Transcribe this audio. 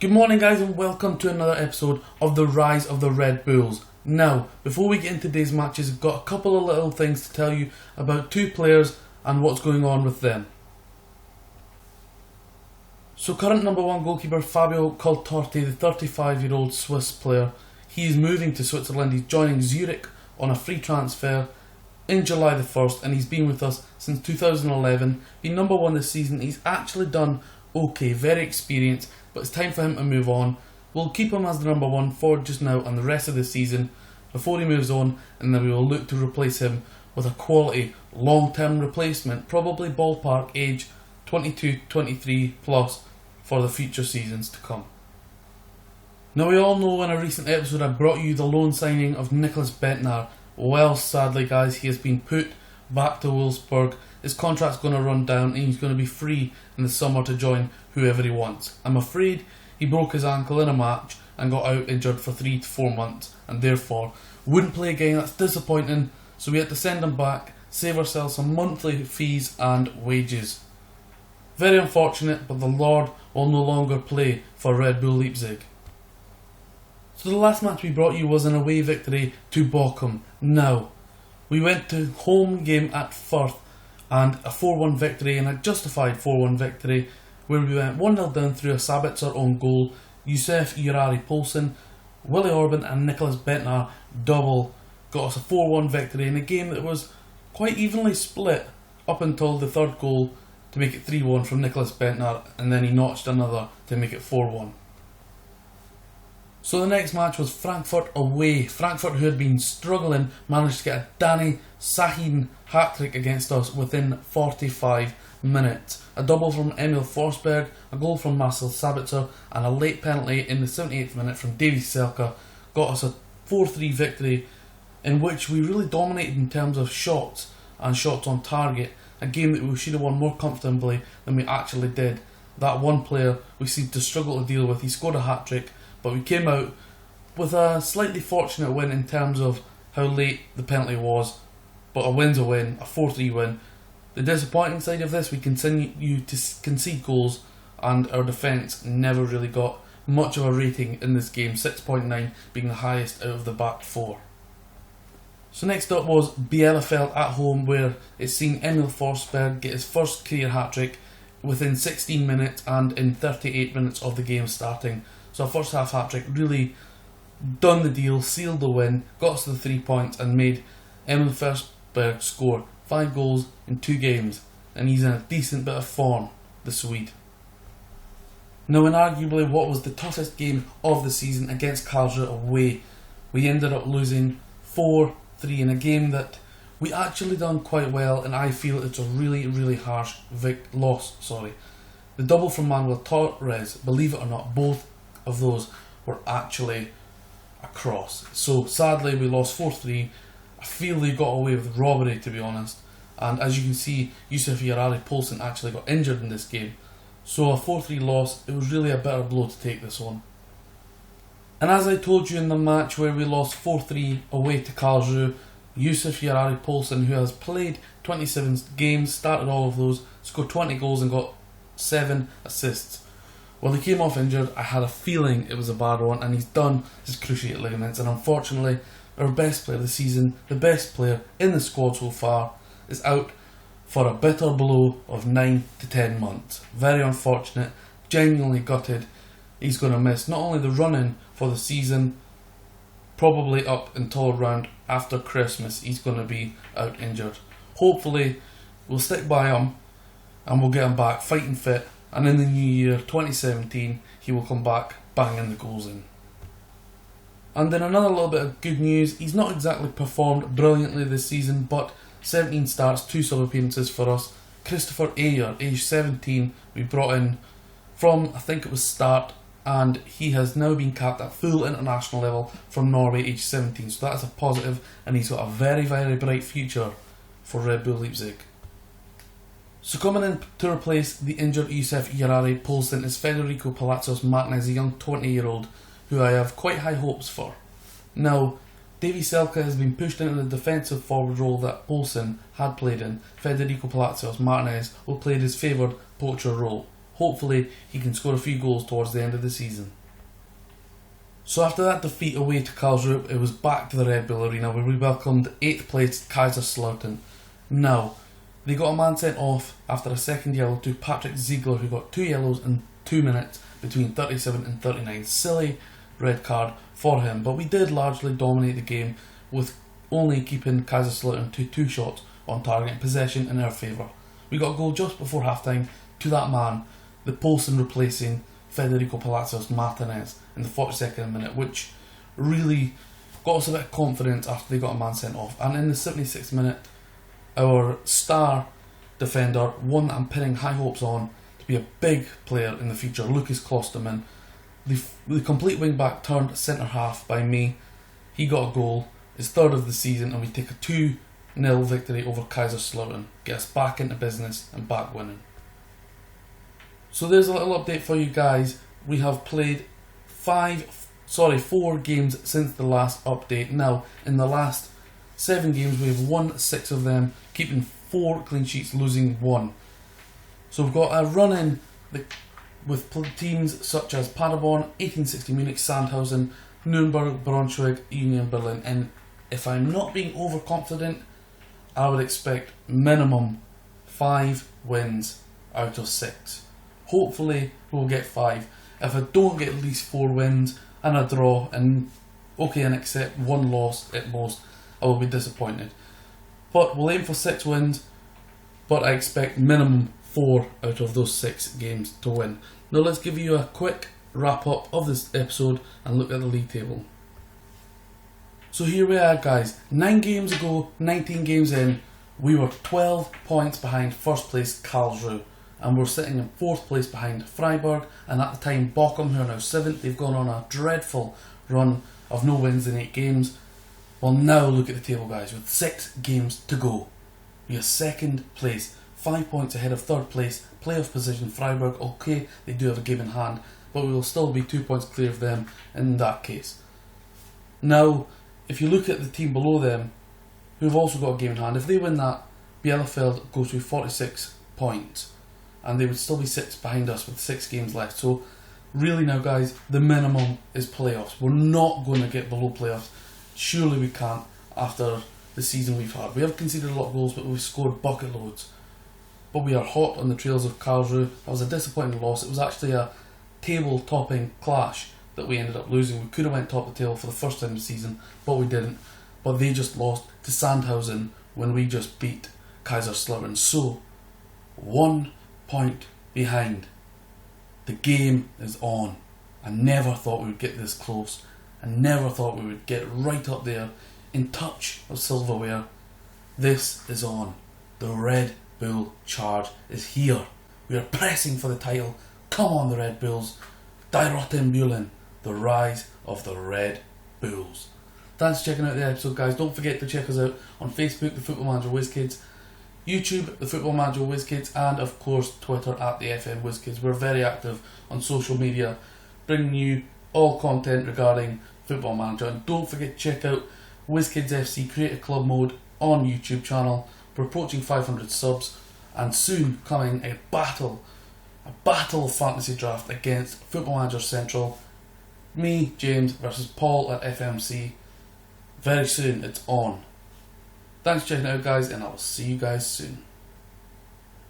Good morning guys and welcome to another episode of the Rise of the Red Bulls. Now, before we get into today's matches, I've got a couple of little things to tell you about two players and what's going on with them. So current number one goalkeeper Fabio Coltorti, the 35-year-old Swiss player, he is moving to Switzerland. He's joining Zurich on a free transfer in July the 1st and he's been with us since 2011. Been number one this season. He's actually done okay, very experienced, but it's time for him to move on. We'll keep him as the number one for just now and the rest of the season before he moves on, and then we will look to replace him with a quality long-term replacement, probably ballpark age 22, 23 plus for the future seasons to come. Now, we all know in a recent episode I brought you the loan signing of Nicklas Bendtner. Well, sadly guys, he has been put back to Wolfsburg. His contract's going to run down and he's going to be free in the summer to join whoever he wants. I'm afraid he broke his ankle in a match and got out injured for 3 to 4 months and therefore wouldn't play again. That's disappointing, so we had to send him back, save ourselves some monthly fees and wages. Very unfortunate, but the Lord will no longer play for Red Bull Leipzig. So the last match we brought you was an away victory to Bochum. Now, we went to home game at Firth and a 4-1 victory, and a justified 4-1 victory, where we went 1-0 down through a Sabitzer own goal. Youssef Jurari Poulsen, Willie Orban and Nicklas Bendtner double got us a 4-1 victory in a game that was quite evenly split up until the third goal to make it 3-1 from Nicklas Bendtner, and then he notched another to make it 4-1. So the next match was Frankfurt away. Frankfurt, who had been struggling, managed to get a Danny Sahin hat-trick against us within 45 minutes. A double from Emil Forsberg, a goal from Marcel Sabitzer and a late penalty in the 78th minute from Davy Selke got us a 4-3 victory in which we really dominated in terms of shots and shots on target. A game that we should have won more comfortably than we actually did. That one player we seemed to struggle to deal with. He scored a hat-trick, but we came out with a slightly fortunate win in terms of how late the penalty was. But a win's a win, a 4-3 win. The disappointing side of this, we continue to concede goals and our defence never really got much of a rating in this game, 6.9 being the highest out of the back four. So next up was Bielefeld at home, where it's seen Emil Forsberg get his first career hat-trick within 16 minutes and in 38 minutes of the game starting. So our first half hat-trick really done the deal, sealed the win, got us to the 3 points and made Emil Forsberg score 5 goals in 2 games, and he's in a decent bit of form, the Swede. Now, in arguably what was the toughest game of the season against Karlsruhe away, we ended up losing 4-3 in a game that we actually done quite well, and I feel it's a really harsh loss. The double from Manuel Torres, believe it or not, both of those were actually a cross. So sadly we lost 4-3. I feel they got away with robbery, to be honest, and as you can see, Youssef Jurari Poulsen actually got injured in this game. So a 4-3 loss, it was really a bitter blow to take this one. And as I told you in the match where we lost 4-3 away to Karlsruhe, Youssef Jurari Poulsen, who has played 27 games, started all of those, scored 20 goals and got 7 assists. Well, he came off injured. I had a feeling it was a bad one, and he's done his cruciate ligaments, and unfortunately our best player of the season, the best player in the squad so far, is out for a bitter blow of 9 to 10 months. Very unfortunate, genuinely gutted. He's going to miss not only the run-in for the season, probably up until around after Christmas he's going to be out injured. Hopefully we'll stick by him and we'll get him back fighting fit, and in the new year 2017 he will come back banging the goals in. And then another little bit of good news, he's not exactly performed brilliantly this season, but 17 starts, 2 sub appearances for us. Christopher Ayer, age 17, we brought in from, I think it was Start, and he has now been capped at full international level from Norway, age 17, so that's a positive, and he's got a very bright future for Red Bull Leipzig. So coming in to replace the injured Youssef Jurari Poulsen is Federico Palacios Martinez, a young 20-year-old who I have quite high hopes for. Now, Davy Selke has been pushed into the defensive forward role that Poulsen had played in. Federico Palacios Martinez will play his favoured poacher role. hopefully he can score a few goals towards the end of the season. So after that defeat away to Karlsruhe, it was back to the Red Bull Arena where we welcomed 8th place Kaiserslautern. Now, they got a man sent off after a second yellow to Patrick Ziegler, who got 2 yellows in 2 minutes between 37 and 39. Silly red card for him, but we did largely dominate the game with only keeping Kaiserslautern to 2 shots on target and possession in our favour. We got a goal just before half time to that man, the Poulsen replacing Federico Palacios Martinez in the 42nd minute, which really got us a bit of confidence after they got a man sent off. And in the 76th minute, our star defender, one that I'm pinning high hopes on to be a big player in the future, Lucas Klosterman, the complete wing back turned centre half by me. He got a goal, his 3rd of the season, and we take a 2-0 victory over Kaiserslautern, get us back into business and back winning. So there's a little update for you guys. We have played 4 games since the last update. Now, in the last 7 games, we've won 6 of them, keeping 4 clean sheets, losing 1. So we've got a run in with teams such as Paderborn, 1860 Munich, Sandhausen, Nuremberg, Braunschweig, Union Berlin. And if I'm not being overconfident, I would expect minimum 5 wins out of 6. Hopefully we'll get 5. If I don't get at least 4 wins and a draw and accept 1 loss at most, I will be disappointed. But we'll aim for 6 wins, but I expect minimum 4 out of those 6 games to win. Now let's give you a quick wrap up of this episode and look at the league table. So here we are, guys. 9 games ago, 19 games in, we were 12 points behind first place Karlsruhe. And we're sitting in 4th place behind Freiburg, and at the time Bochum, who are now 7th, they've gone on a dreadful run of no wins in 8 games. Well, now look at the table, guys, with 6 games to go. We are 2nd place, 5 points ahead of 3rd place, playoff position Freiburg. Okay, they do have a game in hand, but we will still be 2 points clear of them in that case. Now, if you look at the team below them, who have also got a game in hand, if they win that, Bielefeld goes to 46 points. And they would still be 6 behind us with 6 games left. So really now, guys, the minimum is playoffs. We're not going to get below playoffs. Surely we can't after the season we've had. We have conceded a lot of goals, but we've scored bucket loads. But we are hot on the trails of Karlsruhe. That was a disappointing loss. It was actually a table-topping clash that we ended up losing. We could have went top of the table for the first time this season, but we didn't. But they just lost to Sandhausen when we just beat Kaiserslautern. So, 1 point behind. The game is on. I never thought we would get this close. I never thought we would get right up there in touch of silverware. This is on. The Red Bull charge is here. We are pressing for the title. Come on, the Red Bulls. Die Rotem Bullen. The rise of the Red Bulls. Thanks for checking out the episode, guys. Don't forget to check us out on Facebook, the Football Manager WizKids, YouTube, the Football Manager WizKids, and of course Twitter at the FM WizKids. We're very active on social media, bringing you all content regarding Football Manager. And don't forget to check out WizKids FC Creative Club Mode on YouTube channel. We're approaching 500 subs, and soon coming a battle of fantasy draft against Football Manager Central. Me, James, versus Paul at FMC. Very soon, it's on. Thanks for checking it out, guys, and I will see you guys soon.